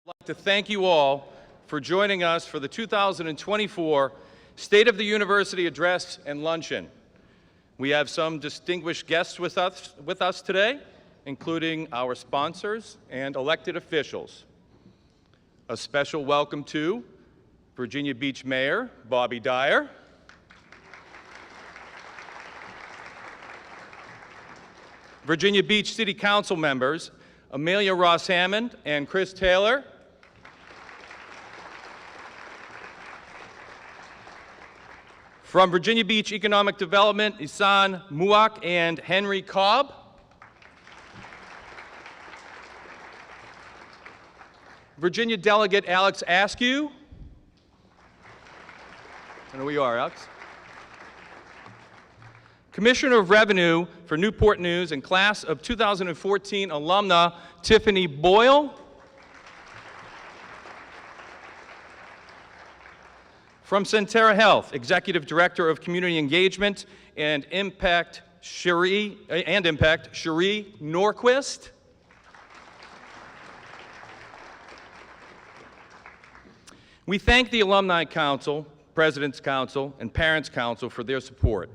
I'd like to thank you all for joining us for the 2024 State of the University Address and Luncheon. We have some distinguished guests with us today, including our sponsors and elected officials. A special welcome to Virginia Beach Mayor Bobby Dyer, Virginia Beach City Council members Amelia Ross Hammond and Chris Taylor, from Virginia Beach Economic Development, Isan Muak and Henry Cobb. Virginia Delegate Alex Askew. I know where you are, Alex. Commissioner of Revenue for Newport News and Class of 2014 alumna Tiffany Boyle. From Centera Health, Executive Director of Community Engagement and Impact, Cherie Norquist. We thank the Alumni Council, President's Council, and Parents' Council for their support.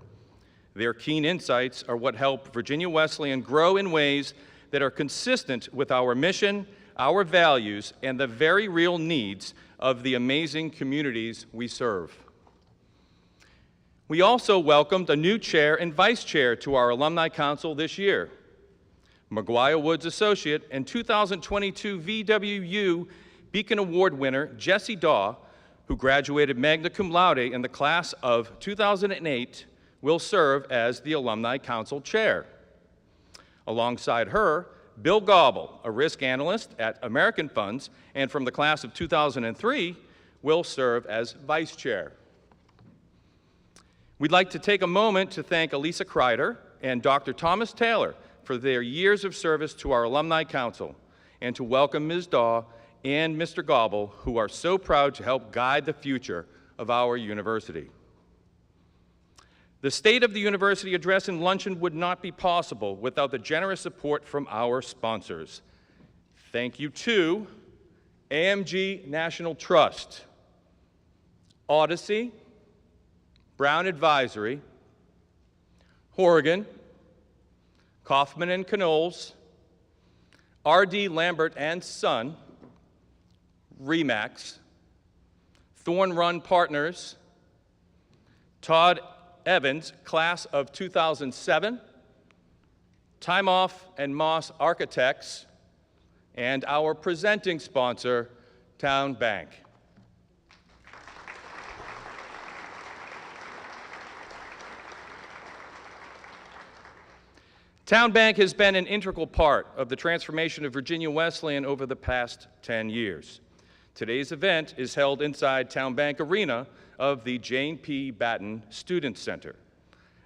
Their keen insights are what help Virginia Wesleyan grow in ways that are consistent with our mission, our values, and the very real needs of the amazing communities we serve. We also welcomed a new chair and vice chair to our Alumni Council this year. McGuire Woods Associate and 2022 VWU Beacon Award winner Jessie Daw, who graduated magna cum laude in the class of 2008, will serve as the Alumni Council Chair. Alongside her, Bill Gobble, a risk analyst at American Funds and from the class of 2003, will serve as Vice Chair. We'd like to take a moment to thank Elisa Kreider and Dr. Thomas Taylor for their years of service to our Alumni Council, and to welcome Ms. Daw and Mr. Gobble, who are so proud to help guide the future of our university. The State of the University Address and Luncheon would not be possible without the generous support from our sponsors. Thank you to AMG National Trust, Odyssey, Brown Advisory, Horrigan, Kaufman and Knowles, R.D. Lambert and Son, Remax, Thorn Run Partners, Todd Evans, class of 2007, Time Off and Moss Architects, and our presenting sponsor, Town Bank. Town Bank has been an integral part of the transformation of Virginia Wesleyan over the past 10 years. Today's event is held inside Town Bank Arena of the Jane P. Batten Student Center.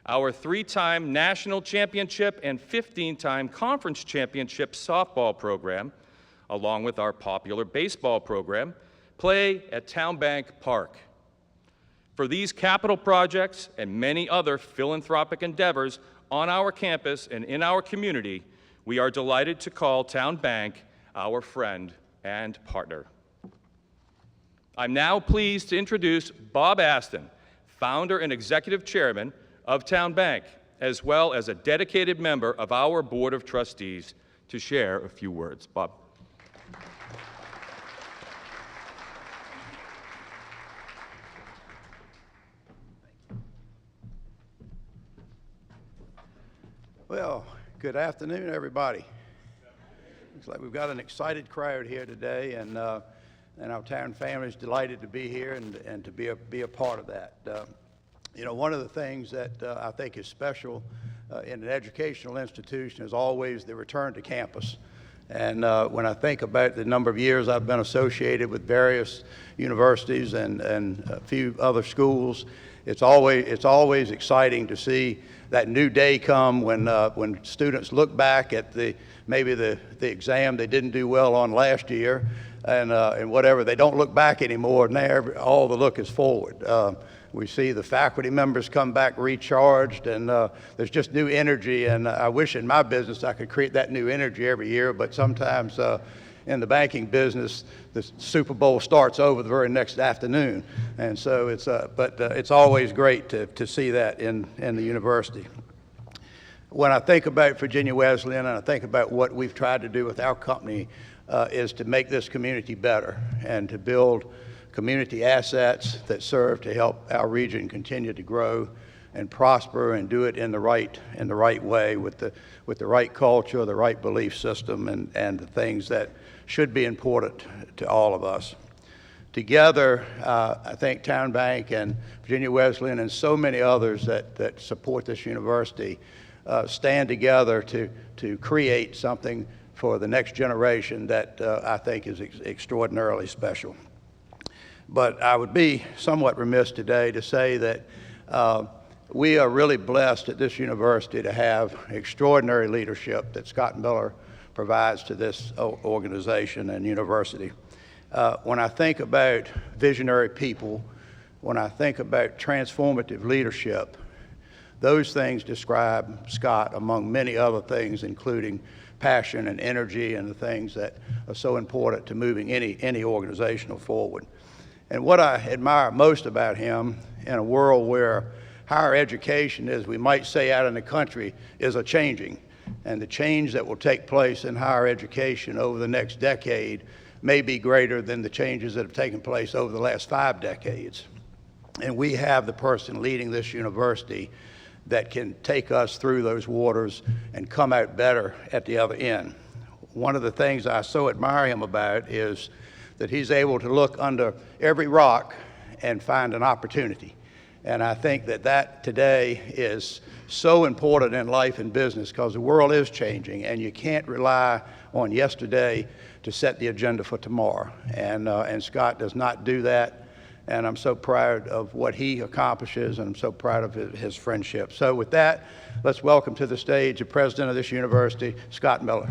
Our 3-time national championship and 15-time conference championship softball program, along with our popular baseball program, play at Town Bank Park. For these capital projects and many other philanthropic endeavors on our campus and in our community, we are delighted to call Town Bank our friend and partner. I'm now pleased to introduce Bob Aston, founder and executive chairman of Town Bank, as well as a dedicated member of our Board of Trustees, to share a few words. Bob. Well, good afternoon, everybody. Looks like we've got an excited crowd here today, and our town family is delighted to be here and to be a part of that. You know, one of the things that I think is special in an educational institution is always the return to campus. And when I think about the number of years I've been associated with various universities and a few other schools, it's always exciting to see that new day come when students look back at maybe the exam they didn't do well on last year, and whatever. They don't look back anymore. Now all the look is forward. We see the faculty members come back recharged, and there's just new energy. And I wish in my business I could create that new energy every year, but sometimes in the banking business, the Super Bowl starts over the very next afternoon. And so it's always great to see that in the university. When I think about Virginia Wesleyan and I think about what we've tried to do with our company is to make this community better and to build community assets that serve to help our region continue to grow and prosper and do it in the right way with the right culture, the right belief system, and the things that should be important to all of us. Together, I think Town Bank and Virginia Wesleyan and so many others that support this university stand together to create something for the next generation that I think is extraordinarily special. But I would be somewhat remiss today to say that we are really blessed at this university to have extraordinary leadership that Scott Miller provides to this organization and university. When I think about visionary people, when I think about transformative leadership, those things describe Scott among many other things, including passion and energy and the things that are so important to moving any organizational forward. And what I admire most about him in a world where higher education, as we might say out in the country, is a changing. And the change that will take place in higher education over the next decade may be greater than the changes that have taken place over the last 5 decades. And we have the person leading this university that can take us through those waters and come out better at the other end. One of the things I so admire him about is that he's able to look under every rock and find an opportunity. And I think that today is so important in life and business because the world is changing and you can't rely on yesterday to set the agenda for tomorrow. And Scott does not do that. And I'm so proud of what he accomplishes, and I'm so proud of his friendship. So with that, let's welcome to the stage the president of this university, Scott Miller.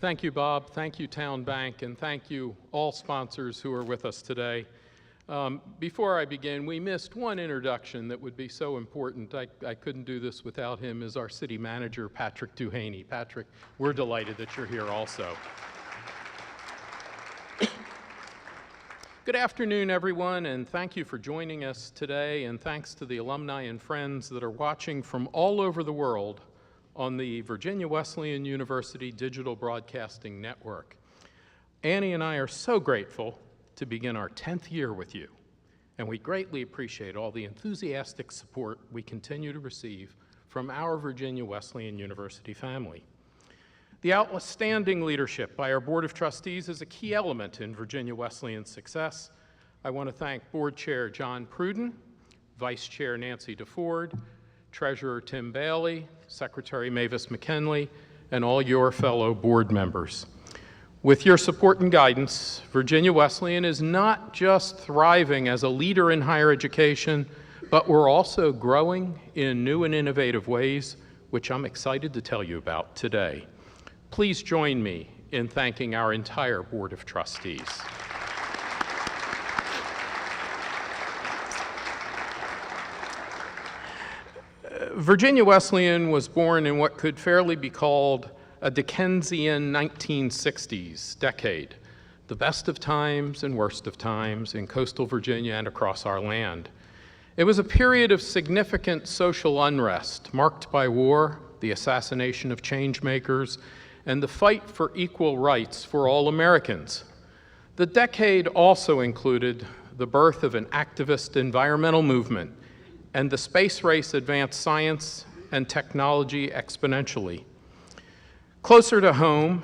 Thank you, Bob. Thank you, Town Bank, and thank you all sponsors who are with us today. Before I begin, we missed one introduction that would be so important. I couldn't do this without him, is our city manager, Patrick Duhaney. Patrick, we're delighted that you're here also. Good afternoon, everyone, and thank you for joining us today, and thanks to the alumni and friends that are watching from all over the world on the Virginia Wesleyan University Digital Broadcasting Network. Annie and I are so grateful to begin our 10th year with you, and we greatly appreciate all the enthusiastic support we continue to receive from our Virginia Wesleyan University family. The outstanding leadership by our Board of Trustees is a key element in Virginia Wesleyan's success. I want to thank Board Chair John Pruden, Vice Chair Nancy DeFord, Treasurer Tim Bailey, Secretary Mavis McKinley, and all your fellow board members. With your support and guidance, Virginia Wesleyan is not just thriving as a leader in higher education, but we're also growing in new and innovative ways, which I'm excited to tell you about today. Please join me in thanking our entire Board of Trustees. Virginia Wesleyan was born in what could fairly be called a Dickensian 1960s decade, the best of times and worst of times in coastal Virginia and across our land. It was a period of significant social unrest marked by war, the assassination of changemakers, and the fight for equal rights for all Americans. The decade also included the birth of an activist environmental movement, and the space race advanced science and technology exponentially. Closer to home,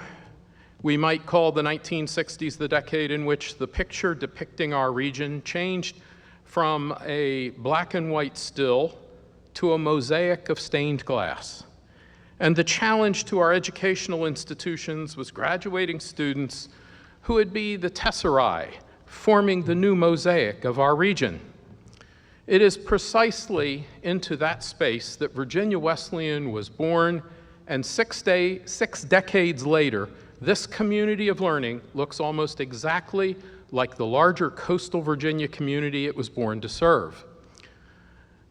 we might call the 1960s the decade in which the picture depicting our region changed from a black and white still to a mosaic of stained glass. And the challenge to our educational institutions was graduating students who would be the tesserae forming the new mosaic of our region. It is precisely into that space that Virginia Wesleyan was born, and 6 decades later, this community of learning looks almost exactly like the larger coastal Virginia community it was born to serve.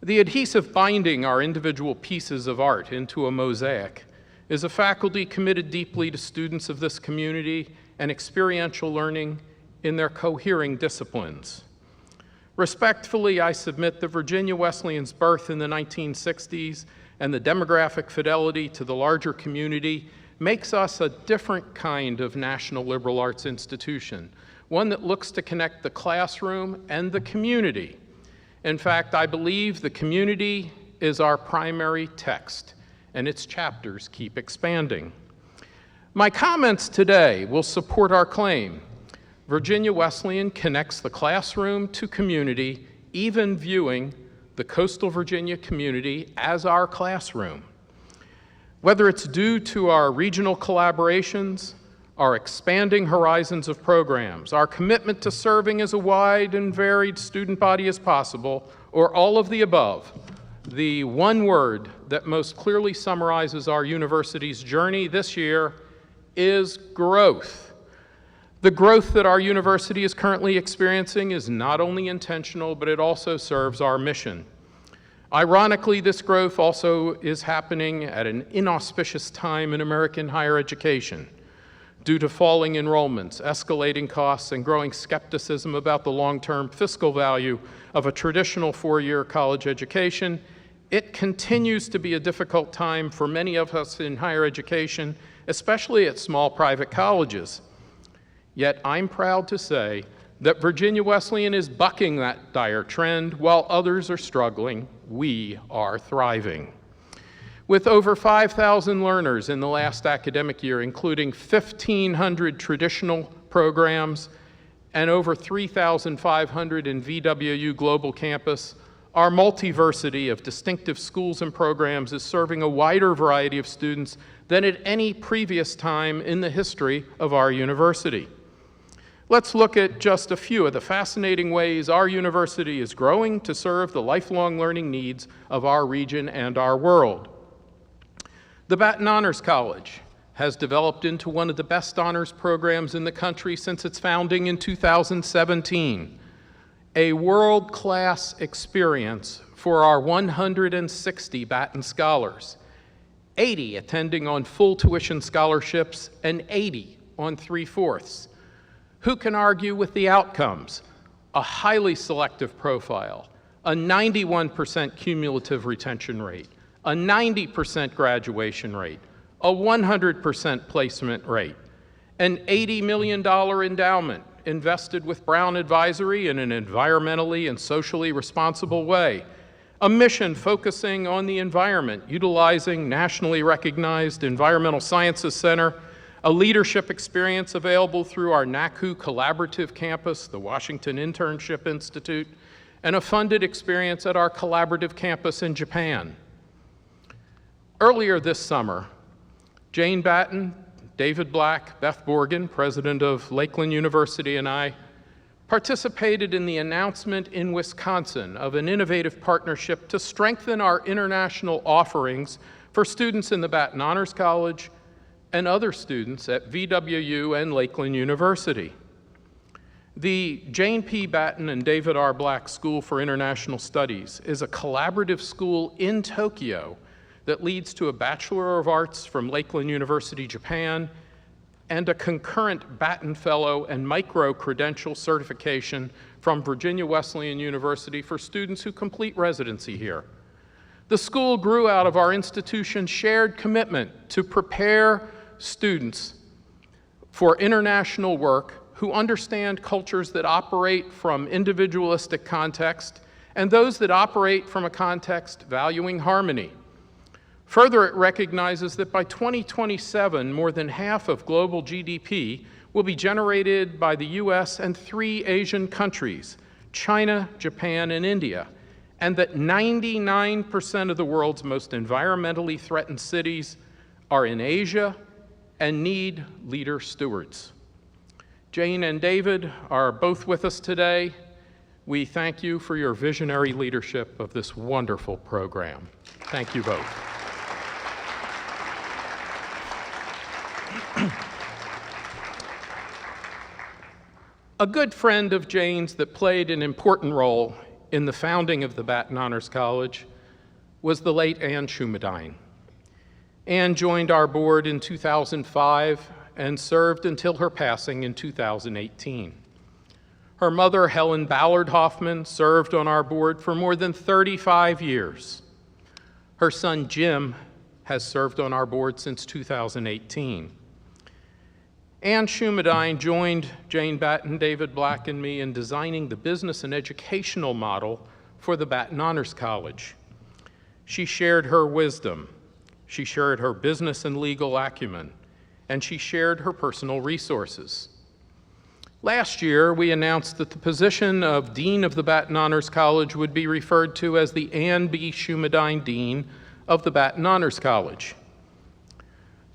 The adhesive binding our individual pieces of art into a mosaic is a faculty committed deeply to students of this community and experiential learning in their cohering disciplines. Respectfully, I submit that Virginia Wesleyan's birth in the 1960s and the demographic fidelity to the larger community makes us a different kind of national liberal arts institution, one that looks to connect the classroom and the community. In fact, I believe the community is our primary text, and its chapters keep expanding. My comments today will support our claim. Virginia Wesleyan connects the classroom to community, even viewing the coastal Virginia community as our classroom. Whether it's due to our regional collaborations, our expanding horizons of programs, our commitment to serving as a wide and varied student body as possible, or all of the above, the one word that most clearly summarizes our university's journey this year is growth. The growth that our university is currently experiencing is not only intentional, but it also serves our mission. Ironically, this growth also is happening at an inauspicious time in American higher education. Due to falling enrollments, escalating costs, and growing skepticism about the long-term fiscal value of a traditional four-year college education, it continues to be a difficult time for many of us in higher education, especially at small private colleges. Yet I'm proud to say that Virginia Wesleyan is bucking that dire trend. While others are struggling, we are thriving. With over 5,000 learners in the last academic year, including 1,500 traditional programs and over 3,500 in VWU Global Campus, our multiversity of distinctive schools and programs is serving a wider variety of students than at any previous time in the history of our university. Let's look at just a few of the fascinating ways our university is growing to serve the lifelong learning needs of our region and our world. The Batten Honors College has developed into one of the best honors programs in the country since its founding in 2017, a world-class experience for our 160 Batten scholars, 80 attending on full tuition scholarships and 80 on 3/4. Who can argue with the outcomes? A highly selective profile, a 91% cumulative retention rate, a 90% graduation rate, a 100% placement rate, an $80 million endowment invested with Brown Advisory in an environmentally and socially responsible way, a mission focusing on the environment, utilizing nationally recognized Environmental Sciences Center, a leadership experience available through our NACU collaborative campus, the Washington Internship Institute, and a funded experience at our collaborative campus in Japan. Earlier this summer, Jane Batten, David Black, Beth Borgen, president of Lakeland University, and I participated in the announcement in Wisconsin of an innovative partnership to strengthen our international offerings for students in the Batten Honors College and other students at VWU and Lakeland University. The Jane P. Batten and David R. Black School for International Studies is a collaborative school in Tokyo that leads to a Bachelor of Arts from Lakeland University, Japan, and a concurrent Batten Fellow and micro-credential certification from Virginia Wesleyan University for students who complete residency here. The school grew out of our institution's shared commitment to prepare students for international work who understand cultures that operate from individualistic context and those that operate from a context valuing harmony. Further, it recognizes that by 2027, more than half of global GDP will be generated by the US and 3 Asian countries, China, Japan, and India, and that 99% of the world's most environmentally threatened cities are in Asia and need leader stewards. Jane and David are both with us today. We thank you for your visionary leadership of this wonderful program. Thank you both. A good friend of Jane's that played an important role in the founding of the Batten Honors College was the late Anne Schumedine. Anne joined our board in 2005 and served until her passing in 2018. Her mother, Helen Ballard Hoffman, served on our board for more than 35 years. Her son, Jim, has served on our board since 2018. Anne Schumedine joined Jane Batten, David Black, and me in designing the business and educational model for the Batten Honors College. She shared her wisdom, she shared her business and legal acumen, and she shared her personal resources. Last year, we announced that the position of Dean of the Batten Honors College would be referred to as the Anne B. Schumedine Dean of the Batten Honors College.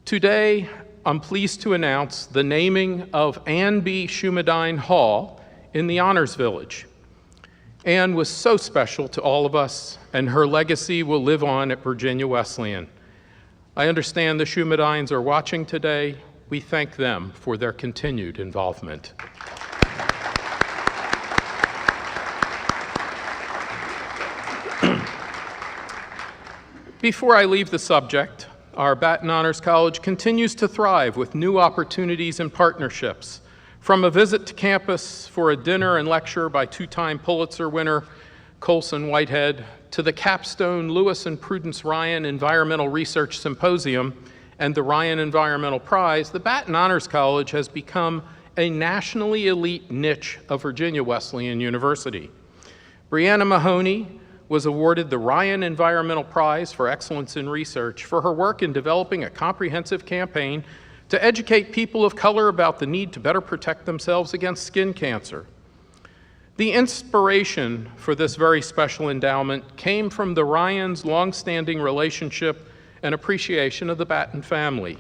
Today, I'm pleased to announce the naming of Anne B. Schumedine Hall in the Honors Village. Anne was so special to all of us, and her legacy will live on at Virginia Wesleyan. I understand the Schumedines are watching today. We thank them for their continued involvement. Before I leave the subject, our Batten Honors College continues to thrive with new opportunities and partnerships, from a visit to campus for a dinner and lecture by 2-time Pulitzer winner Colson Whitehead, to the capstone Lewis and Prudence Ryan Environmental Research Symposium and the Ryan Environmental Prize. The Batten Honors College has become a nationally elite niche of Virginia Wesleyan University. Brianna Mahoney was awarded the Ryan Environmental Prize for Excellence in Research for her work in developing a comprehensive campaign to educate people of color about the need to better protect themselves against skin cancer. The inspiration for this very special endowment came from the Ryans' longstanding relationship and appreciation of the Batten family.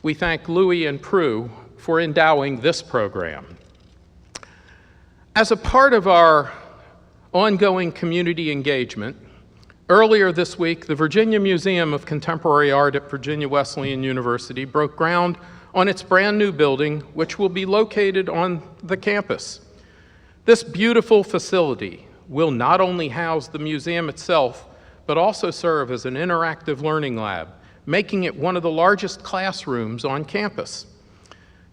We thank Louis and Prue for endowing this program. As a part of our ongoing community engagement, earlier this week, the Virginia Museum of Contemporary Art at Virginia Wesleyan University broke ground on its brand new building, which will be located on the campus. This beautiful facility will not only house the museum itself, but also serve as an interactive learning lab, making it one of the largest classrooms on campus.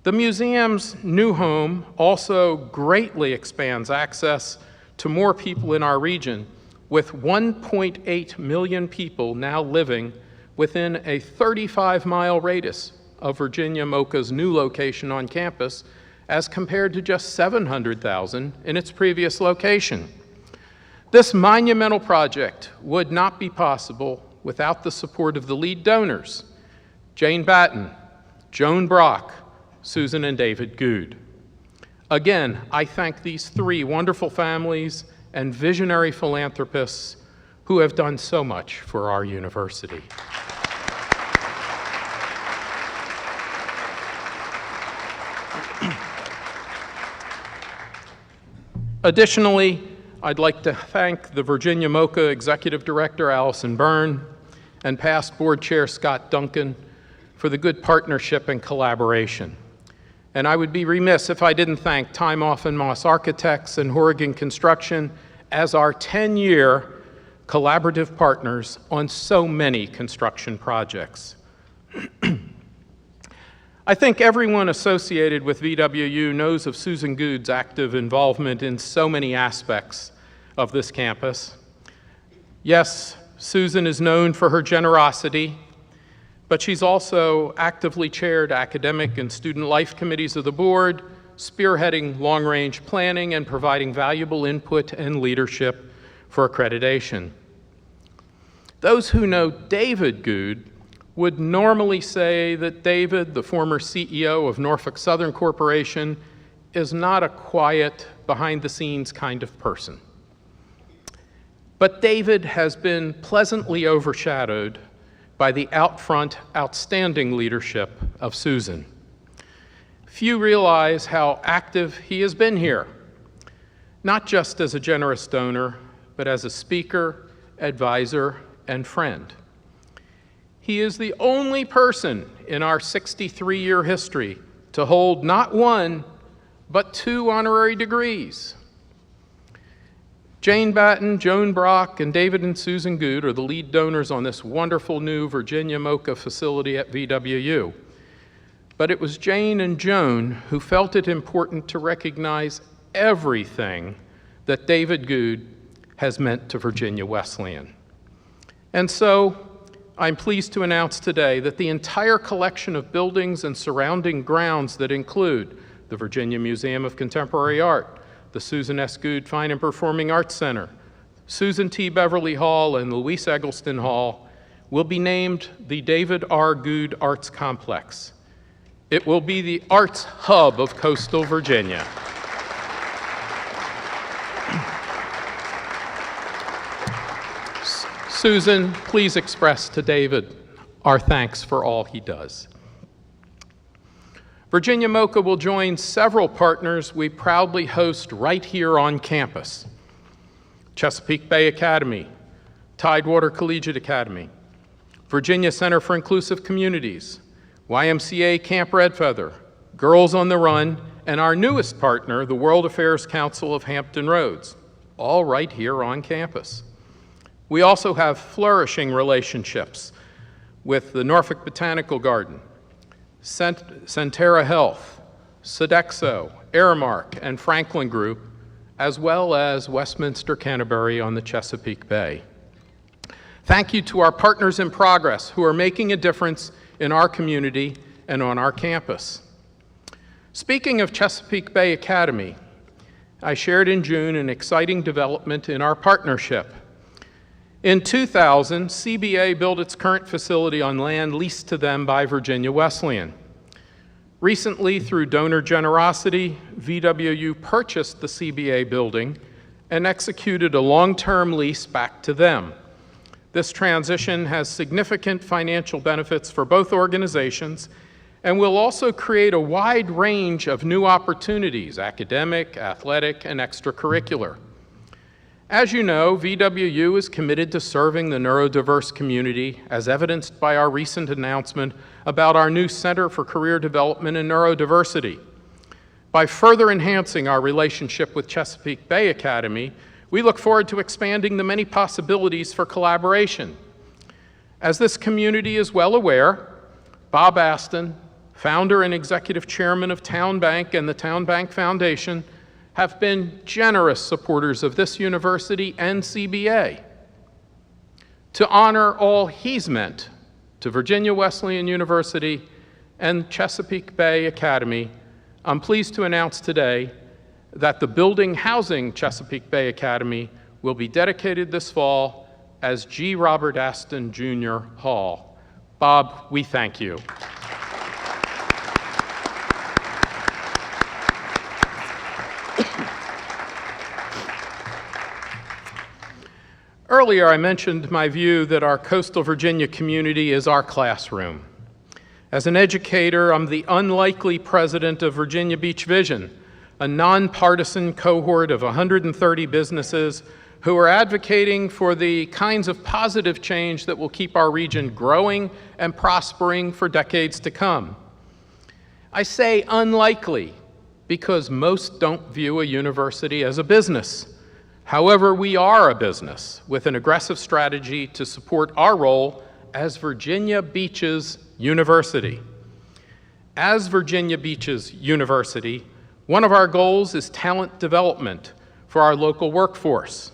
The museum's new home also greatly expands access to more people in our region, with 1.8 million people now living within a 35-mile radius of Virginia MoCA's new location on campus, as compared to just 700,000 in its previous location. This monumental project would not be possible without the support of the lead donors, Jane Batten, Joan Brock, Susan and David Good. Again, I thank these 3 wonderful families and visionary philanthropists who have done so much for our university. Additionally, I'd like to thank the Virginia MoCA Executive Director, Allison Byrne, and past board chair, Scott Duncan, for the good partnership and collaboration. And I would be remiss if I didn't thank Time Off and Moss Architects and Horrigan Construction as our 10-year collaborative partners on so many construction projects. I think everyone associated with VWU knows of Susan Good's active involvement in so many aspects of this campus. Yes, Susan is known for her generosity, but she's also actively chaired academic and student life committees of the board, spearheading long-range planning and providing valuable input and leadership for accreditation. Those who know David Good would normally say that David, the former CEO of Norfolk Southern Corporation, is not a quiet, behind-the-scenes kind of person. But David has been pleasantly overshadowed by the out-front, outstanding leadership of Susan. Few realize how active he has been here, not just as a generous donor, but as a speaker, advisor, and friend. He is the only person in our 63-year history to hold not one, but 2 honorary degrees. Jane Batten, Joan Brock, and David and Susan Good are the lead donors on this wonderful new Virginia MOCA facility at VWU. But it was Jane and Joan who felt it important to recognize everything that David Good has meant to Virginia Wesleyan. And so, I'm pleased to announce today that the entire collection of buildings and surrounding grounds that include the Virginia Museum of Contemporary Art, the Susan S. Good Fine and Performing Arts Center, Susan T. Beverly Hall, and Louise Eggleston Hall will be named the David R. Good Arts Complex. It will be the arts hub of coastal Virginia. Susan, please express to David our thanks for all he does. Virginia MOCA will join several partners we proudly host right here on campus: Chesapeake Bay Academy, Tidewater Collegiate Academy, Virginia Center for Inclusive Communities, YMCA Camp Red Feather, Girls on the Run, and our newest partner, the World Affairs Council of Hampton Roads, all right here on campus. We also have flourishing relationships with the Norfolk Botanical Garden, Centera Health, Sodexo, Aramark, and Franklin Group, as well as Westminster Canterbury on the Chesapeake Bay. Thank you to our partners in progress who are making a difference in our community and on our campus. Speaking of Chesapeake Bay Academy, I shared in June an exciting development in our partnership. In 2000, CBA built its current facility on land leased to them by Virginia Wesleyan. Recently, through donor generosity, VWU purchased the CBA building and executed a long-term lease back to them. This transition has significant financial benefits for both organizations and will also create a wide range of new opportunities: academic, athletic, and extracurricular. As you know, VWU is committed to serving the neurodiverse community, as evidenced by our recent announcement about our new Center for Career Development and Neurodiversity. By further enhancing our relationship with Chesapeake Bay Academy, we look forward to expanding the many possibilities for collaboration. As this community is well aware, Bob Aston, founder and executive chairman of Town Bank and the Town Bank Foundation, have been generous supporters of this university and CBA. To honor all he's meant to Virginia Wesleyan University and Chesapeake Bay Academy, I'm pleased to announce today that the building housing Chesapeake Bay Academy will be dedicated this fall as G. Robert Aston Jr. Hall. Bob, we thank you. Earlier, I mentioned my view that our coastal Virginia community is our classroom. As an educator, I'm the unlikely president of Virginia Beach Vision, a nonpartisan cohort of 130 businesses who are advocating for the kinds of positive change that will keep our region growing and prospering for decades to come. I say unlikely because most don't view a university as a business. However, we are a business with an aggressive strategy to support our role as Virginia Beach's university. As Virginia Beach's university, one of our goals is talent development for our local workforce.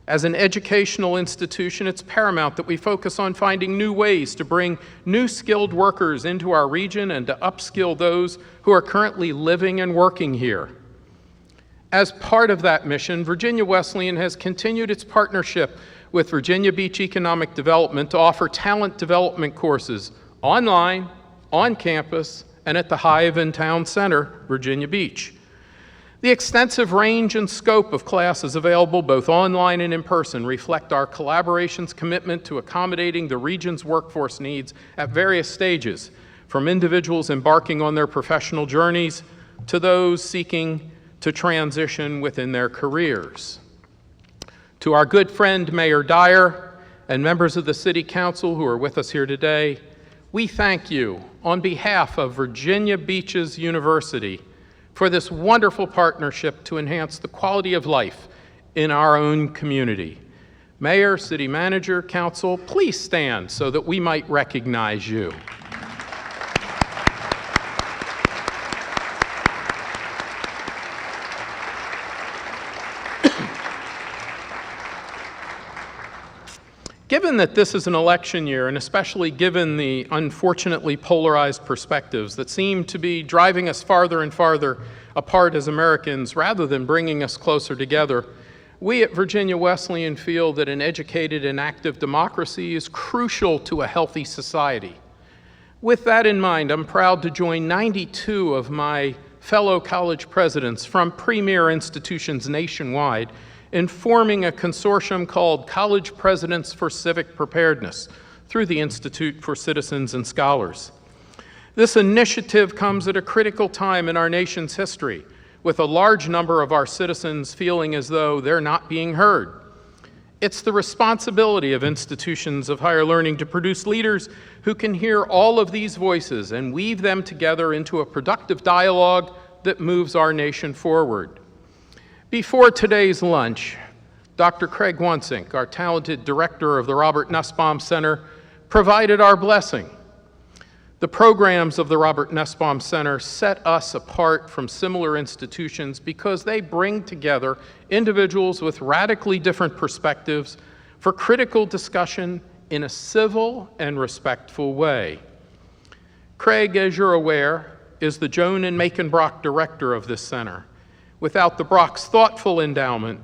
As an educational institution, it's paramount that we focus on finding new ways to bring new skilled workers into our region and to upskill those who are currently living and working here. As part of that mission, Virginia Wesleyan has continued its partnership with Virginia Beach Economic Development to offer talent development courses online, on campus, and at the Hive in Town Center, Virginia Beach. The extensive range and scope of classes available both online and in person reflect our collaboration's commitment to accommodating the region's workforce needs at various stages, from individuals embarking on their professional journeys to those seeking to transition within their careers. To our good friend Mayor Dyer and members of the City Council who are with us here today, we thank you on behalf of Virginia Beach's University for this wonderful partnership to enhance the quality of life in our own community. Mayor, City Manager, Council, please stand so that we might recognize you. Given that this is an election year, and especially given the unfortunately polarized perspectives that seem to be driving us farther and farther apart as Americans rather than bringing us closer together, we at Virginia Wesleyan feel that an educated and active democracy is crucial to a healthy society. With that in mind, I'm proud to join 92 of my fellow college presidents from premier institutions nationwide in forming a consortium called College Presidents for Civic Preparedness through the Institute for Citizens and Scholars. This initiative comes at a critical time in our nation's history, with a large number of our citizens feeling as though they're not being heard. It's the responsibility of institutions of higher learning to produce leaders who can hear all of these voices and weave them together into a productive dialogue that moves our nation forward. Before today's lunch, Dr. Craig Wansink, our talented director of the Robert Nussbaum Center, provided our blessing. The programs of the Robert Nussbaum Center set us apart from similar institutions because they bring together individuals with radically different perspectives for critical discussion in a civil and respectful way. Craig, as you're aware, is the Joan and Macon Brock director of this center. Without the Brock's thoughtful endowment,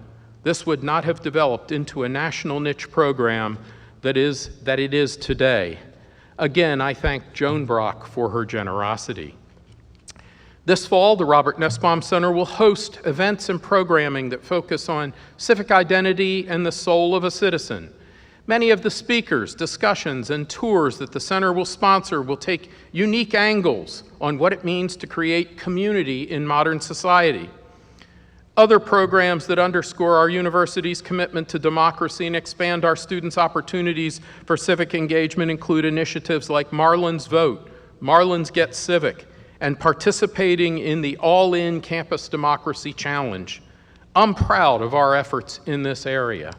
this would not have developed into a national niche program that it is today. Again, I thank Joan Brock for her generosity. This fall, the Robert Nussbaum Center will host events and programming that focus on civic identity and the soul of a citizen. Many of the speakers, discussions, and tours that the center will sponsor will take unique angles on what it means to create community in modern society. Other programs that underscore our university's commitment to democracy and expand our students' opportunities for civic engagement include initiatives like Marlins Vote, Marlins Get Civic, and participating in the All-In Campus Democracy Challenge. I'm proud of our efforts in this area.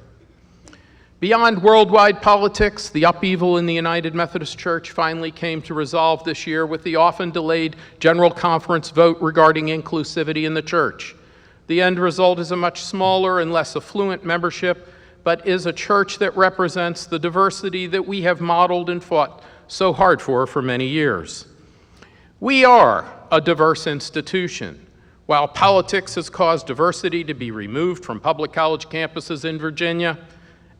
Beyond worldwide politics, the upheaval in the United Methodist Church finally came to resolve this year with the often delayed General Conference vote regarding inclusivity in the church. The end result is a much smaller and less affluent membership, but is a church that represents the diversity that we have modeled and fought so hard for many years. We are a diverse institution. While politics has caused diversity to be removed from public college campuses in Virginia,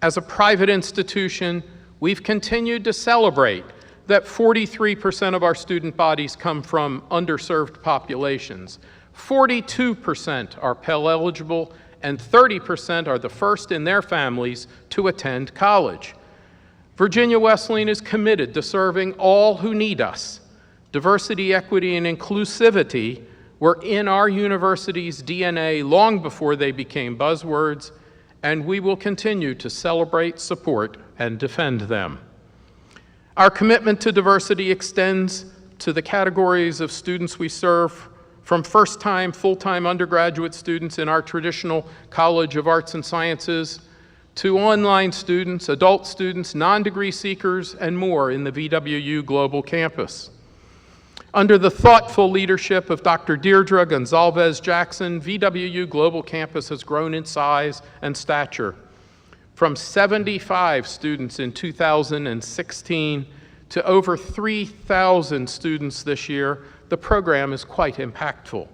as a private institution, we've continued to celebrate that 43% of our student bodies come from underserved populations. 42% are Pell eligible, and 30% are the first in their families to attend college. Virginia Wesleyan is committed to serving all who need us. Diversity, equity, and inclusivity were in our university's DNA long before they became buzzwords, and we will continue to celebrate, support, and defend them. Our commitment to diversity extends to the categories of students we serve, from first-time, full-time undergraduate students in our traditional College of Arts and Sciences, to online students, adult students, non-degree seekers, and more in the VWU Global Campus. Under the thoughtful leadership of Dr. Deirdre Gonzalez Jackson, VWU Global Campus has grown in size and stature. from 75 students in 2016 to over 3,000 students this year, the program is quite impactful.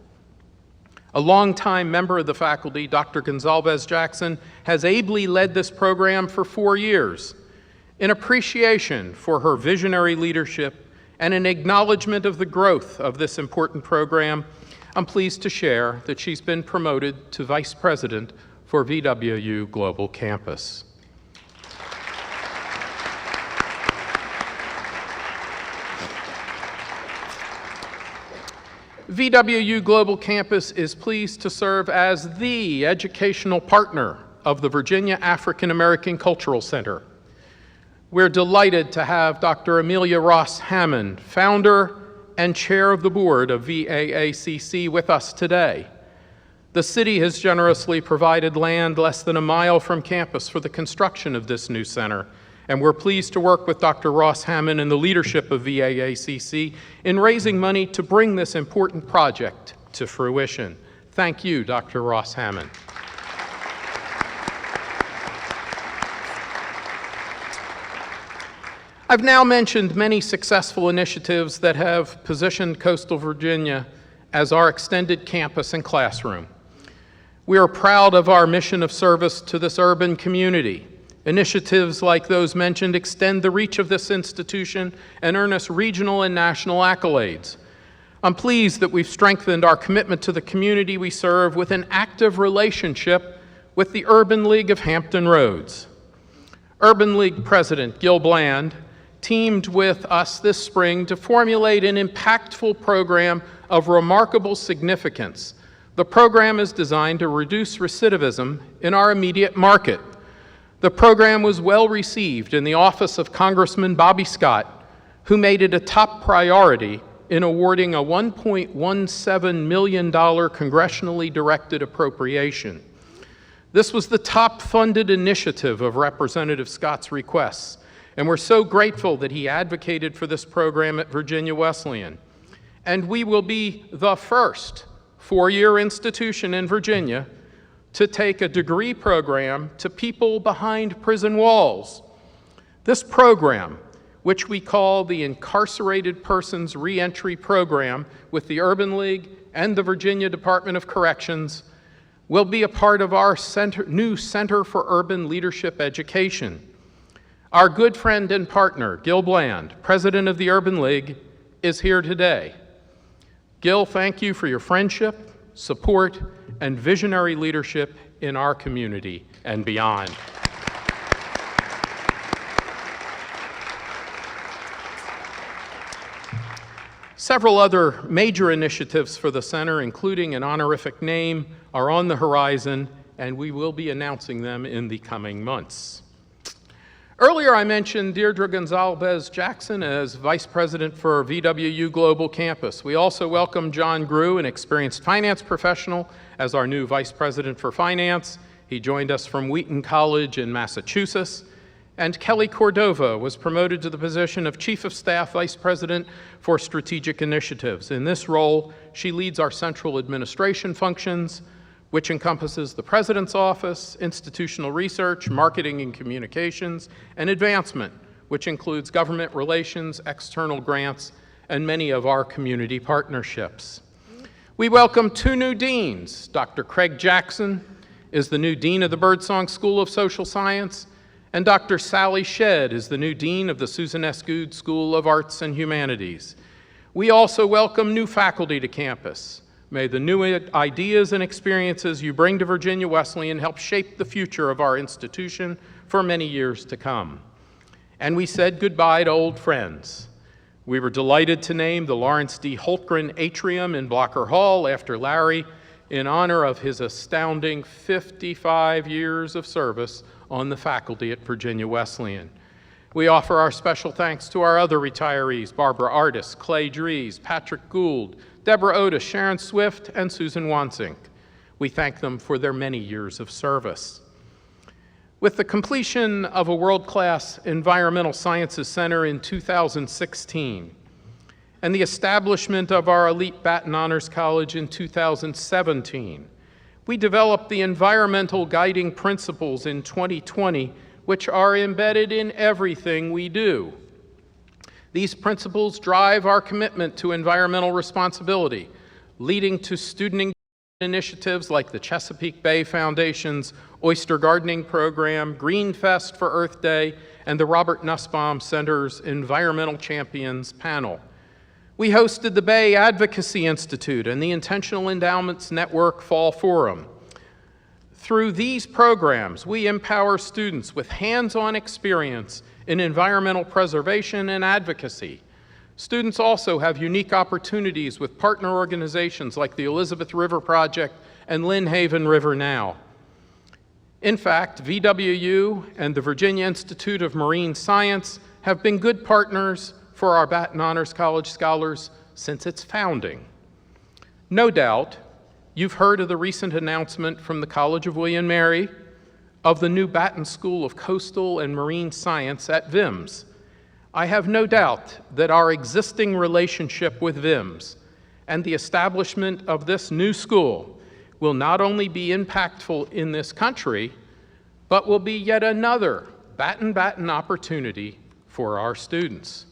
A longtime member of the faculty, Dr. Gonzalez-Jackson, has ably led this program for 4 years. In appreciation for her visionary leadership and in acknowledgement of the growth of this important program, I'm pleased to share that she's been promoted to Vice President for VWU Global Campus. VWU Global Campus is pleased to serve as the educational partner of the Virginia African American Cultural Center. We're delighted to have Dr. Amelia Ross Hammond, founder and chair of the board of VAACC, with us today. The city has generously provided land less than a mile from campus for the construction of this new center, and we're pleased to work with Dr. Ross Hammond and the leadership of VAACC in raising money to bring this important project to fruition. Thank you, Dr. Ross Hammond. I've now mentioned many successful initiatives that have positioned coastal Virginia as our extended campus and classroom. We are proud of our mission of service to this urban community. Initiatives like those mentioned extend the reach of this institution and earn us regional and national accolades. I'm pleased that we've strengthened our commitment to the community we serve with an active relationship with the Urban League of Hampton Roads. Urban League President Gil Bland teamed with us this spring to formulate an impactful program of remarkable significance. The program is designed to reduce recidivism in our immediate market. The program was well received in the office of Congressman Bobby Scott, who made it a top priority in awarding a $1.17 million congressionally directed appropriation. This was the top funded initiative of Representative Scott's requests, and we're so grateful that he advocated for this program at Virginia Wesleyan. And we will be the first four-year institution in Virginia to take a degree program to people behind prison walls. This program, which we call the Incarcerated Persons Reentry Program with the Urban League and the Virginia Department of Corrections, will be a part of our new Center for Urban Leadership Education. Our good friend and partner, Gil Bland, president of the Urban League, is here today. Gil, thank you for your friendship, support, and visionary leadership in our community and beyond. Several other major initiatives for the center, including an honorific name, are on the horizon, and we will be announcing them in the coming months. Earlier, I mentioned Deirdre Gonzalez-Jackson as Vice President for VWU Global Campus. We also welcome John Grew, an experienced finance professional, as our new Vice President for Finance. He joined us from Wheaton College in Massachusetts. And Kelly Cordova was promoted to the position of Chief of Staff Vice President for Strategic Initiatives. In this role, she leads our central administration functions, which encompasses the President's Office, institutional research, marketing and communications, and advancement, which includes government relations, external grants, and many of our community partnerships. We welcome two new deans. Dr. Craig Jackson is the new Dean of the Birdsong School of Social Science, and Dr. Sally Shedd is the new Dean of the Susan S. Goode School of Arts and Humanities. We also welcome new faculty to campus. May the new ideas and experiences you bring to Virginia Wesleyan help shape the future of our institution for many years to come. And we said goodbye to old friends. We were delighted to name the Lawrence D. Holtgren Atrium in Blocker Hall after Larry in honor of his astounding 55 years of service on the faculty at Virginia Wesleyan. We offer our special thanks to our other retirees, Barbara Artis, Clay Dries, Patrick Gould, Deborah Otis, Sharon Swift, and Susan Wansink. We thank them for their many years of service. With the completion of a world-class Environmental Sciences Center in 2016, and the establishment of our elite Baton Honors College in 2017, We developed the environmental guiding principles in 2020, which are embedded in everything we do. These principles drive our commitment to environmental responsibility, leading to student initiatives like the Chesapeake Bay Foundation's Oyster Gardening Program, Green Fest for Earth Day, and the Robert Nussbaum Center's Environmental Champions panel. We hosted the Bay Advocacy Institute and the Intentional Endowments Network Fall Forum. Through these programs, we empower students with hands-on experience in environmental preservation and advocacy. Students also have unique opportunities with partner organizations like the Elizabeth River Project and Lynn Haven River Now. In fact, VWU and the Virginia Institute of Marine Science have been good partners for our Baton Honors College scholars since its founding. No doubt, you've heard of the recent announcement from the College of William & Mary of the new Baton School of Coastal and Marine Science at VIMS. I have no doubt that our existing relationship with VIMS and the establishment of this new school will not only be impactful in this country, but will be yet another Baton opportunity for our students.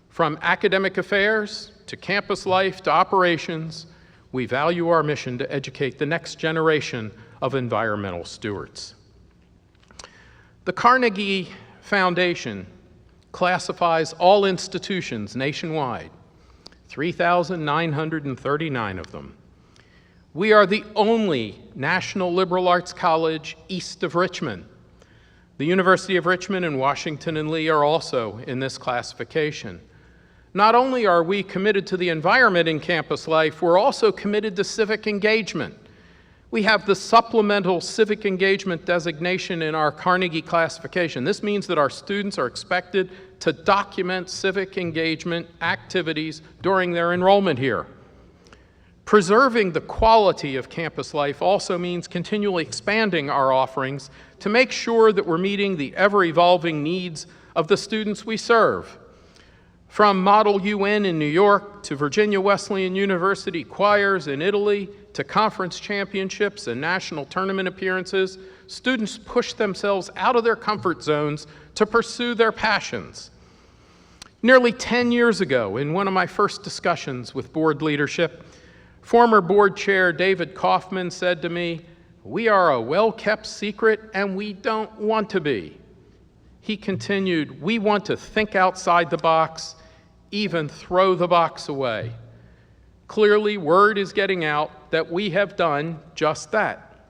From academic affairs to campus life to operations, we value our mission to educate the next generation of environmental stewards. The Carnegie Foundation classifies all institutions nationwide, 3,939 of them. We are the only national liberal arts college east of Richmond. The University of Richmond and Washington and Lee are also in this classification. Not only are we committed to the environment in campus life, we're also committed to civic engagement. We have the supplemental civic engagement designation in our Carnegie classification. This means that our students are expected to document civic engagement activities during their enrollment here. Preserving the quality of campus life also means continually expanding our offerings to make sure that we're meeting the ever-evolving needs of the students we serve. From Model UN in New York to Virginia Wesleyan University choirs in Italy to conference championships and national tournament appearances, students push themselves out of their comfort zones to pursue their passions. Nearly 10 years ago, in one of my first discussions with board leadership, former board chair David Kaufman said to me, "We are a well-kept secret and we don't want to be." He continued, "We want to think outside the box, even throw the box away." Clearly, word is getting out that we have done just that.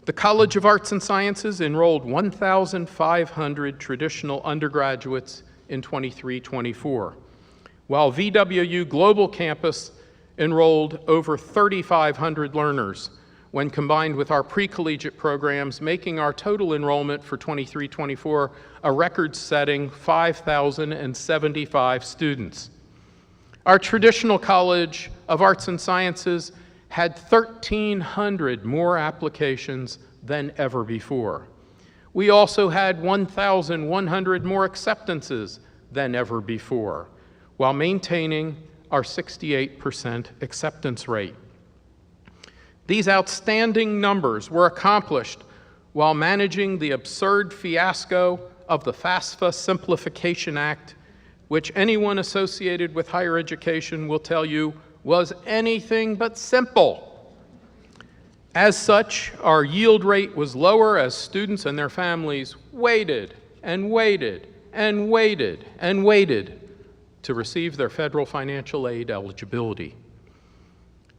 The College of Arts and Sciences enrolled 1,500 traditional undergraduates in 23-24, while VWU Global Campus enrolled over 3,500 learners when combined with our pre-collegiate programs, making our total enrollment for 23-24 a record-setting 5,075 students. Our traditional College of Arts and Sciences had 1,300 more applications than ever before. We also had 1,100 more acceptances than ever before, while maintaining our 68% acceptance rate. These outstanding numbers were accomplished while managing the absurd fiasco of the FAFSA Simplification Act, which anyone associated with higher education will tell you was anything but simple. As such, our yield rate was lower as students and their families waited and waited and waited and waited to receive their federal financial aid eligibility.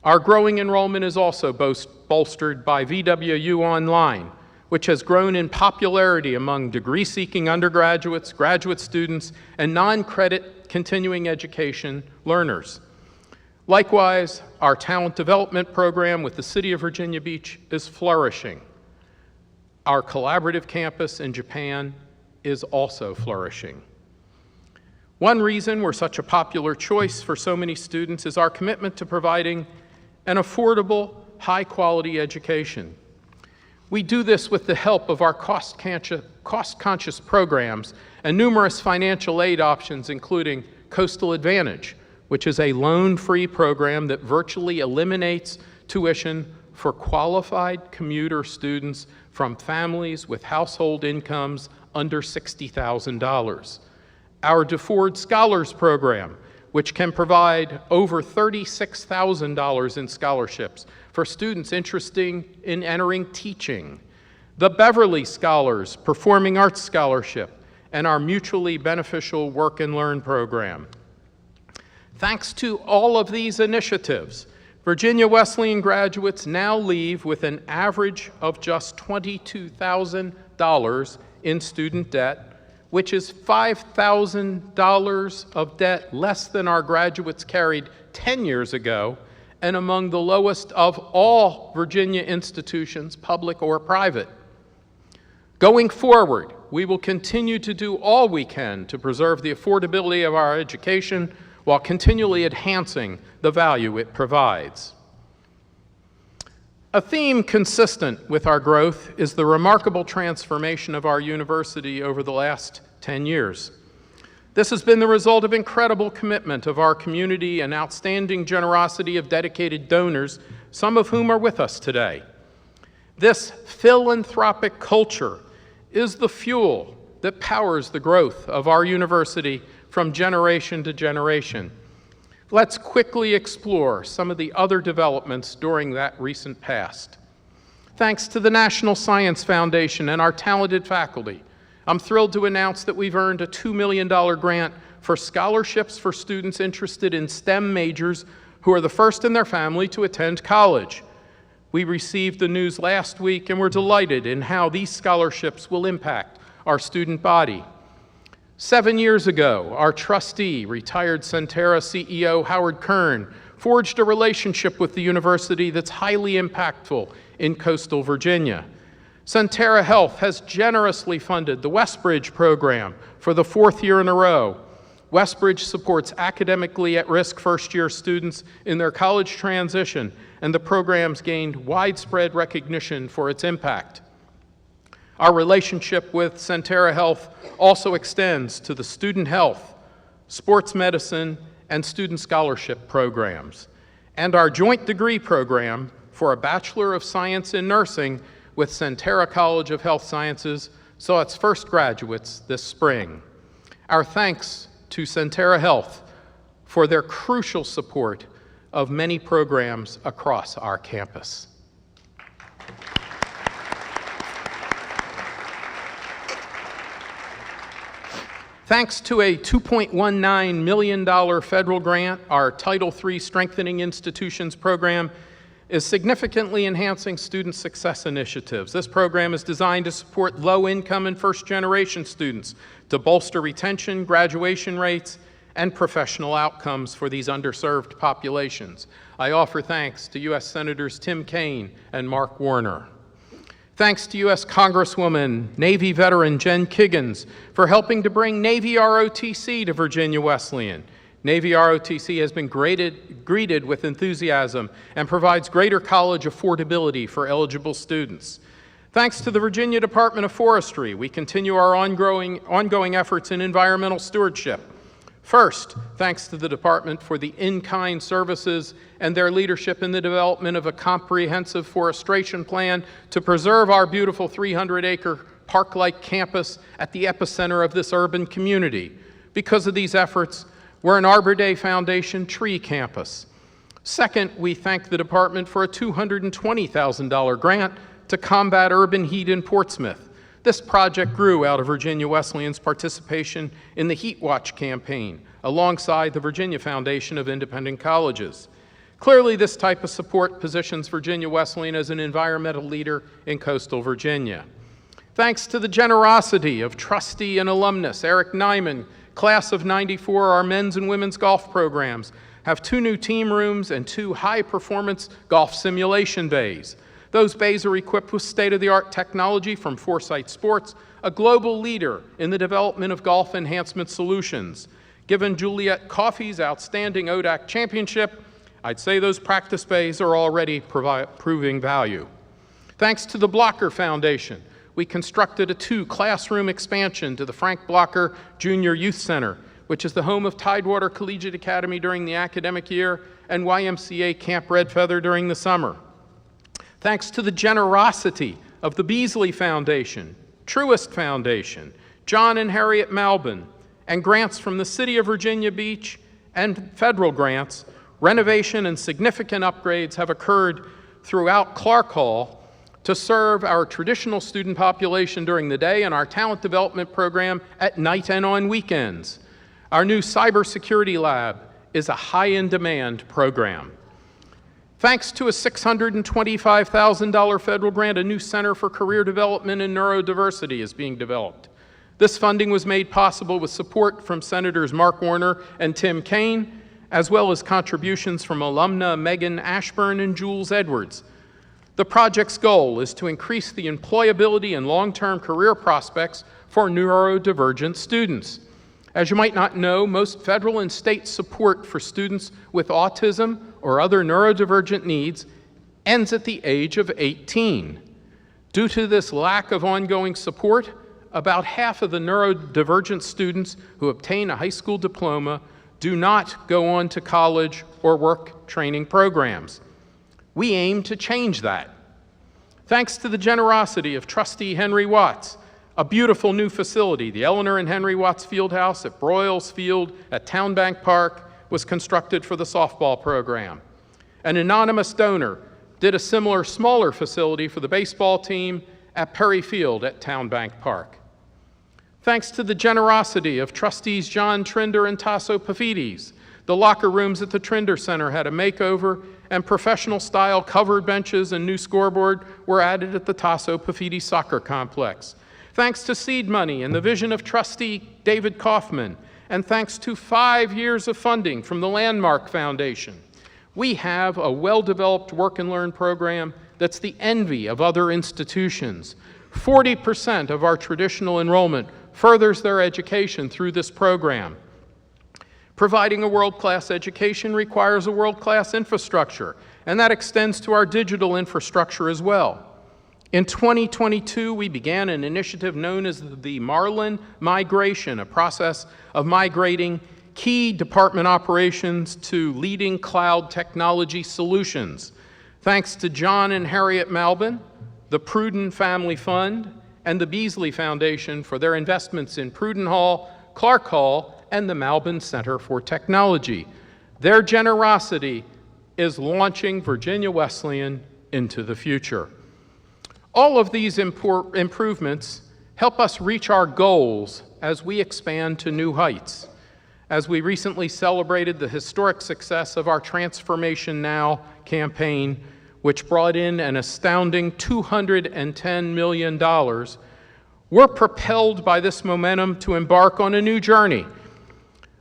Our growing enrollment is also bolstered by VWU Online, which has grown in popularity among degree-seeking undergraduates, graduate students, and non-credit continuing education learners. Likewise, our talent development program with the City of Virginia Beach is flourishing. Our collaborative campus in Japan is also flourishing. One reason we're such a popular choice for so many students is our commitment to providing an affordable, high-quality education. We do this with the help of our cost-conscious programs and numerous financial aid options, including Coastal Advantage, which is a loan-free program that virtually eliminates tuition for qualified commuter students from families with household incomes under $60,000. Our DeFord Scholars Program, which can provide over $36,000 in scholarships for students interested in entering teaching. The Beverly Scholars Performing Arts Scholarship, and our mutually beneficial Work and Learn program. Thanks to all of these initiatives, Virginia Wesleyan graduates now leave with an average of just $22,000 in student debt, which is $5,000 of debt less than our graduates carried 10 years ago, and among the lowest of all Virginia institutions, public or private. Going forward, we will continue to do all we can to preserve the affordability of our education while continually enhancing the value it provides. A theme consistent with our growth is the remarkable transformation of our university over the last 10 years. This has been the result of incredible commitment of our community and outstanding generosity of dedicated donors, some of whom are with us today. This philanthropic culture is the fuel that powers the growth of our university from generation to generation. Let's quickly explore some of the other developments during that recent past. Thanks to the National Science Foundation and our talented faculty, I'm thrilled to announce that we've earned a $2 million grant for scholarships for students interested in STEM majors who are the first in their family to attend college. We received the news last week and we're delighted in how these scholarships will impact our student body. 7 years ago, our trustee, retired Centera CEO Howard Kern, forged a relationship with the university that's highly impactful in coastal Virginia. Centera Health has generously funded the Westbridge program for the 4th year in a row. Westbridge supports academically at-risk first-year students in their college transition, and the program's gained widespread recognition for its impact. Our relationship with Centera Health also extends to the student health, sports medicine, and student scholarship programs. And our joint degree program for a Bachelor of Science in Nursing with Centera College of Health Sciences saw its first graduates this spring. Our thanks to Centera Health for their crucial support of many programs across our campus. Thanks to a $2.19 million federal grant, our Title III Strengthening Institutions program is significantly enhancing student success initiatives. This program is designed to support low-income and first-generation students to bolster retention, graduation rates, and professional outcomes for these underserved populations. I offer thanks to U.S. Senators Tim Kaine and Mark Warner. Thanks to U.S. Congresswoman, Navy veteran Jen Kiggins for helping to bring Navy ROTC to Virginia Wesleyan. Navy ROTC has been greeted with enthusiasm and provides greater college affordability for eligible students. Thanks to the Virginia Department of Forestry, we continue our ongoing efforts in environmental stewardship. First, thanks to the Department for the in-kind services and their leadership in the development of a comprehensive forestation plan to preserve our beautiful 300-acre park-like campus at the epicenter of this urban community. Because of these efforts, we're an Arbor Day Foundation tree campus. Second, we thank the department for a $220,000 grant to combat urban heat in Portsmouth. This project grew out of Virginia Wesleyan's participation in the Heat Watch campaign, alongside the Virginia Foundation of Independent Colleges. Clearly, this type of support positions Virginia Wesleyan as an environmental leader in coastal Virginia. Thanks to the generosity of trustee and alumnus Eric Nyman, class of '94, our men's and women's golf programs have 2 new team rooms and 2 high-performance golf simulation bays. Those bays are equipped with state-of-the-art technology from Foresight Sports, a global leader in the development of golf enhancement solutions. Given Juliet Coffey's outstanding ODAC championship, I'd say those practice bays are already proving value. Thanks to the Blocker Foundation, we constructed a 2-classroom expansion to the Frank Blocker Junior Youth Center, which is the home of Tidewater Collegiate Academy during the academic year and YMCA Camp Red Feather during the summer. Thanks to the generosity of the Beasley Foundation, Truist Foundation, John and Harriet Malbin, and grants from the City of Virginia Beach and federal grants, renovation and significant upgrades have occurred throughout Clark Hall to serve our traditional student population during the day and our talent development program at night and on weekends. Our new cybersecurity lab is a high-in-demand program. Thanks to a $625,000 federal grant, a new Center for Career Development and Neurodiversity is being developed. This funding was made possible with support from Senators Mark Warner and Tim Kaine, as well as contributions from alumna Megan Ashburn and Jules Edwards. The project's goal is to increase the employability and long-term career prospects for neurodivergent students. As you might not know, most federal and state support for students with autism or other neurodivergent needs ends at the age of 18. Due to this lack of ongoing support, about half of the neurodivergent students who obtain a high school diploma do not go on to college or work training programs. We aim to change that. Thanks to the generosity of Trustee Henry Watts, a beautiful new facility, the Eleanor and Henry Watts Fieldhouse at Broyles Field at Townbank Park, was constructed for the softball program. An anonymous donor did a similar smaller facility for the baseball team at Perry Field at Townbank Park. Thanks to the generosity of Trustees John Trinder and Tasso Pafides, the locker rooms at the Trinder Center had a makeover, and professional-style covered benches and new scoreboard were added at the Tasso Pafides Soccer Complex. Thanks to seed money and the vision of Trustee David Kaufman, and thanks to 5 years of funding from the Landmark Foundation, we have a well-developed work and learn program that's the envy of other institutions. 40% of our traditional enrollment furthers their education through this program. Providing a world-class education requires a world-class infrastructure, and that extends to our digital infrastructure as well. In 2022, we began an initiative known as the Marlin Migration, a process of migrating key department operations to leading cloud technology solutions. Thanks to John and Harriet Malbin, the Pruden Family Fund, and the Beasley Foundation for their investments in Pruden Hall, Clark Hall, and the Malbin Center for Technology. Their generosity is launching Virginia Wesleyan into the future. All of these improvements help us reach our goals as we expand to new heights. As we recently celebrated the historic success of our Transformation Now campaign, which brought in an astounding $210 million, we're propelled by this momentum to embark on a new journey,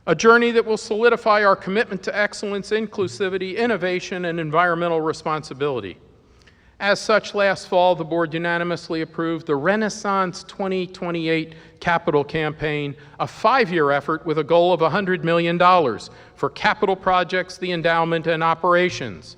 a journey that will solidify our commitment to excellence, inclusivity, innovation, and environmental responsibility. As such, last fall, the board unanimously approved the Renaissance 2028 capital campaign, a 5-year effort with a goal of $100 million for capital projects, the endowment, and operations.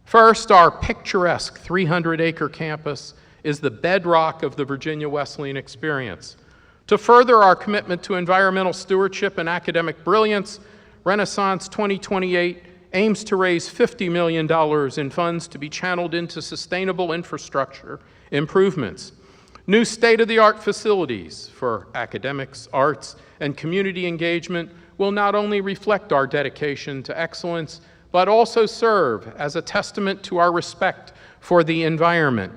First, our picturesque 300-acre campus is the bedrock of the Virginia Wesleyan experience. To further our commitment to environmental stewardship and academic brilliance, Renaissance 2028 aims to raise $50 million in funds to be channeled into sustainable infrastructure improvements. New state-of-the-art facilities for academics, arts, and community engagement will not only reflect our dedication to excellence, but also serve as a testament to our respect for the environment.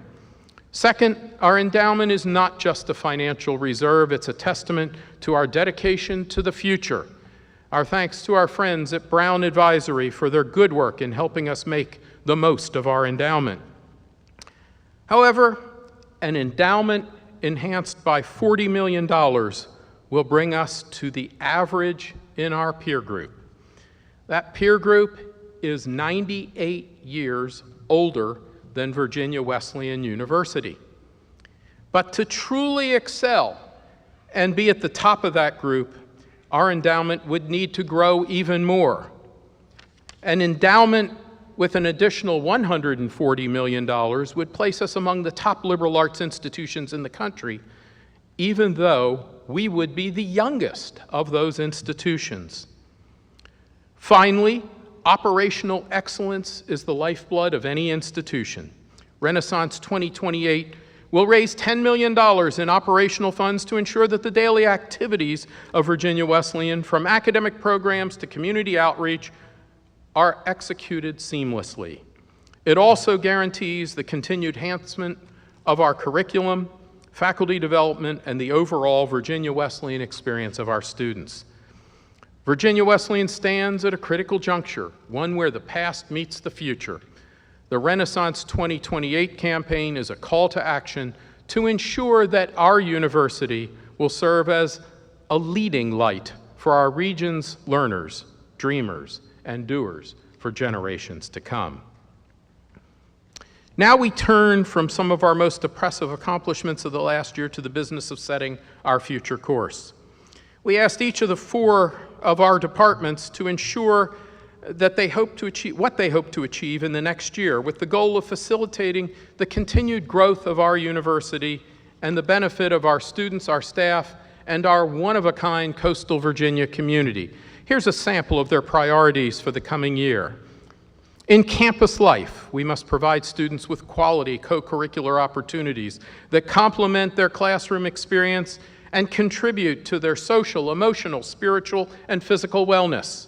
Second, our endowment is not just a financial reserve, it's a testament to our dedication to the future. Our thanks to our friends at Brown Advisory for their good work in helping us make the most of our endowment. However, an endowment enhanced by $40 million will bring us to the average in our peer group. That peer group is 98 years older than Virginia Wesleyan University. But to truly excel and be at the top of that group, our endowment would need to grow even more. An endowment with an additional $140 million would place us among the top liberal arts institutions in the country, even though we would be the youngest of those institutions. Finally, operational excellence is the lifeblood of any institution. Renaissance 2028 will raise $10 million in operational funds to ensure that the daily activities of Virginia Wesleyan, from academic programs to community outreach, are executed seamlessly. It also guarantees the continued enhancement of our curriculum, faculty development, and the overall Virginia Wesleyan experience of our students. Virginia Wesleyan stands at a critical juncture, one where the past meets the future. The Renaissance 2028 campaign is a call to action to ensure that our university will serve as a leading light for our region's learners, dreamers, and doers for generations to come. Now we turn from some of our most impressive accomplishments of the last year to the business of setting our future course. We asked each of the 4 of our departments to ensure that they hope to achieve what they hope to achieve in the next year, with the goal of facilitating the continued growth of our university and the benefit of our students, our staff, and our one-of-a-kind coastal Virginia community. Here's a sample of their priorities for the coming year. In campus life, we must provide students with quality co-curricular opportunities that complement their classroom experience and contribute to their social, emotional, spiritual, and physical wellness.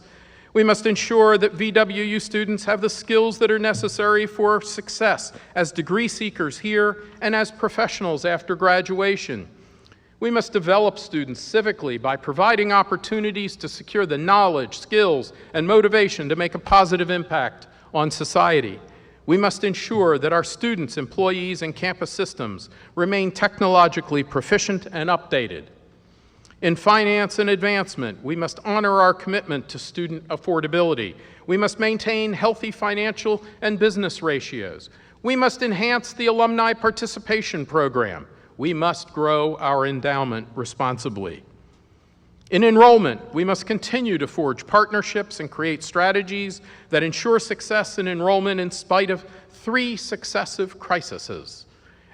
We must ensure that VWU students have the skills that are necessary for success as degree seekers here and as professionals after graduation. We must develop students civically by providing opportunities to secure the knowledge, skills, and motivation to make a positive impact on society. We must ensure that our students, employees, and campus systems remain technologically proficient and updated. In finance and advancement, we must honor our commitment to student affordability. We must maintain healthy financial and business ratios. We must enhance the alumni participation program. We must grow our endowment responsibly. In enrollment, we must continue to forge partnerships and create strategies that ensure success in enrollment in spite of 3 successive crises: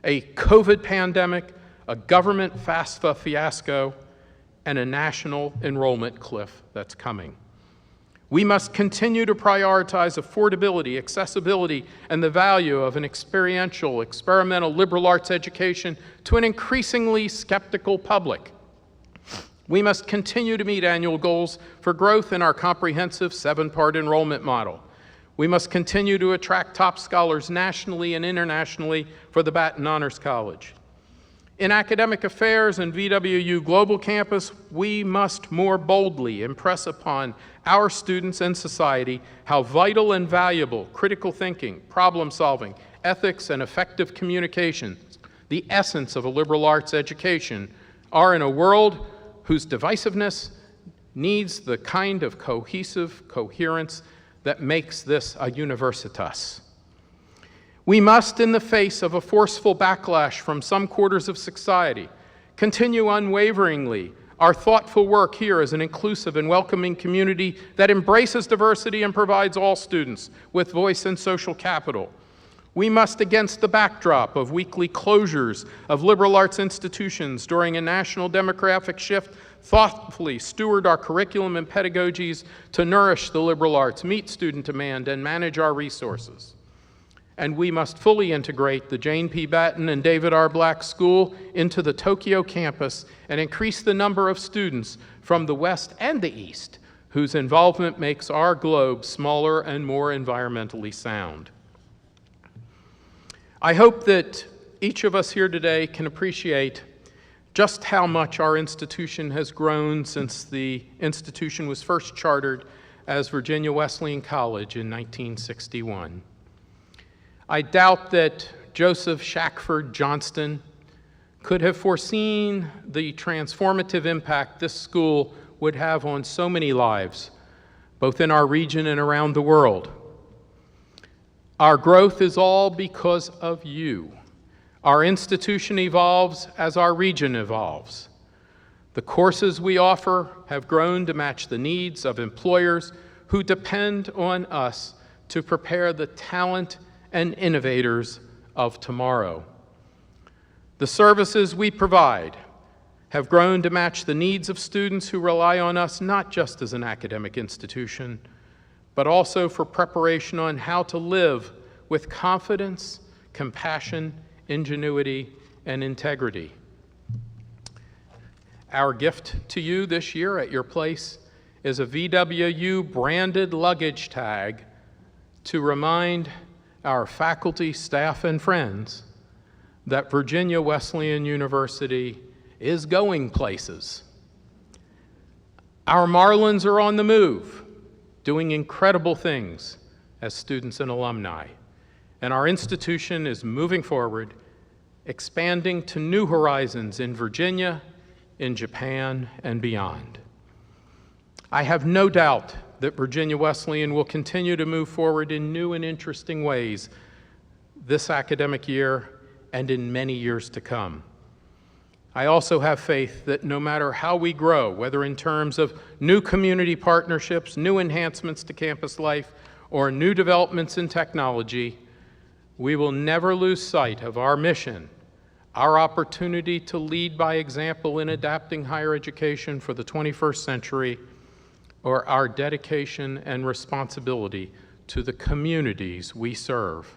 a COVID pandemic, a government FAFSA fiasco, and a national enrollment cliff that's coming. We must continue to prioritize affordability, accessibility, and the value of an experiential, experimental liberal arts education to an increasingly skeptical public. We must continue to meet annual goals for growth in our comprehensive 7-part enrollment model. We must continue to attract top scholars nationally and internationally for the Batten Honors College. In academic affairs and VWU Global Campus, we must more boldly impress upon our students and society how vital and valuable critical thinking, problem solving, ethics, and effective communication, the essence of a liberal arts education, are in a world whose divisiveness needs the kind of cohesive coherence that makes this a universitas. We must, in the face of a forceful backlash from some quarters of society, continue unwaveringly our thoughtful work here as an inclusive and welcoming community that embraces diversity and provides all students with voice and social capital. We must, against the backdrop of weekly closures of liberal arts institutions during a national demographic shift, thoughtfully steward our curriculum and pedagogies to nourish the liberal arts, meet student demand, and manage our resources. And we must fully integrate the Jane P. Batten and David R. Black School into the Tokyo campus and increase the number of students from the West and the East whose involvement makes our globe smaller and more environmentally sound. I hope that each of us here today can appreciate just how much our institution has grown since the institution was first chartered as Virginia Wesleyan College in 1961. I doubt that Joseph Shackford Johnston could have foreseen the transformative impact this school would have on so many lives, both in our region and around the world. Our growth is all because of you. Our institution evolves as our region evolves. The courses we offer have grown to match the needs of employers who depend on us to prepare the talent and innovators of tomorrow. The services we provide have grown to match the needs of students who rely on us not just as an academic institution, but also for preparation on how to live with confidence, compassion, ingenuity, and integrity. Our gift to you this year at your place is a VWU branded luggage tag to remind our faculty, staff, and friends that Virginia Wesleyan University is going places. Our Marlins are on the move, doing incredible things as students and alumni. And our institution is moving forward, expanding to new horizons in Virginia, in Japan, and beyond. I have no doubt that Virginia Wesleyan will continue to move forward in new and interesting ways this academic year and in many years to come. I also have faith that no matter how we grow, whether in terms of new community partnerships, new enhancements to campus life, or new developments in technology, we will never lose sight of our mission, our opportunity to lead by example in adapting higher education for the 21st century, or our dedication and responsibility to the communities we serve.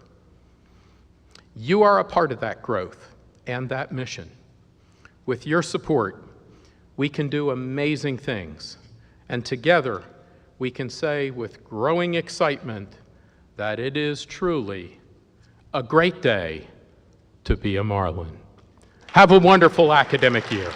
You are a part of that growth and that mission. With your support, we can do amazing things, and together we can say with growing excitement that it is truly a great day to be a Marlin. Have a wonderful academic year.